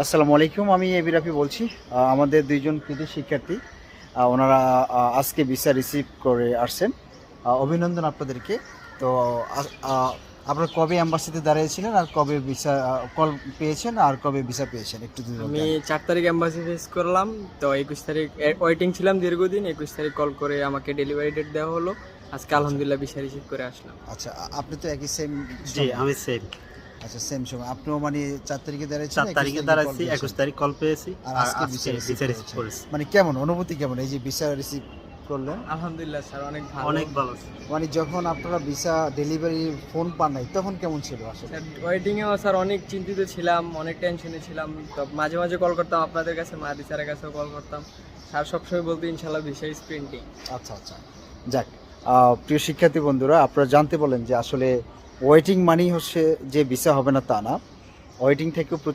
আসসালামু আলাইকুম, আমি এবি রাফি বলছি। আমাদের দুইজন কৃতি শিক্ষার্থী ওনারা আজকে ভিসা রিসিভ করে আসছেন। অভিনন্দন আপনাদেরকে। তো আপনারা কবে এম্বাসিতে দাঁড়িয়েছিলেন আর কবে ভিসা কল পেয়েছেন আর কবে ভিসা পেয়েছেন একটু যদি আমি বলতেন। 4 তারিখ এম্বাসি ফেস করলাম। তো 21 তারিখ ওয়েটিং ছিলাম দীর্ঘদিন। 21 তারিখ কল করে আমাকে ডেলিভারি ডেট দেওয়া হলো। আজকে আলহামদুলিল্লাহ ভিসা রিসিভ করে আসলাম। আচ্ছা, আপনি তো একই সেম। জি, আমি সেম। আচ্ছা, সেম সময় আপনিও মানে 4 তারিখে দাঁড়িয়েছেন, 4 তারিখে 21 তারিখে দাঁড়াইছি, call পেয়েছেন। 21 তারিখ কল পেয়েছি আর আর আজকে আজকে ভিসা রিসিভ ভিসা রিসিভ করেছি। মানে কেমন অনুভূতি, কেমন এই যে ভিসা রিসিভ করলেন? আলহামদুলিল্লাহ স্যার, অনেক ভালো। অনেক ভালো। মানে যখন আপনারা ভিসা ডেলিভারি ফোন পান নাই তখন কেমন ছিল আসলে? স্যার ওয়েটিংয়েও স্যার অনেক চিন্তিত ছিলাম, অনেক টেনশনে ছিলাম। তো মাঝে মাঝে কল করতাম আপনাদের কাছে, মাহাদি স্যারের কাছেও কল করতাম। স্যার সবসময় বলতো ইনশাল্লাহ ভিসা ইজ প্রিন্টিং। আচ্ছা আচ্ছা, যাক। প্রিয় শিক্ষার্থী বন্ধুরা, আপনারা জানতে বলেন যে আসলে ওয়েটিং মানেই হচ্ছে যে ভিসা হবে না তা না। ওয়েটিং থেকেও প্রচুর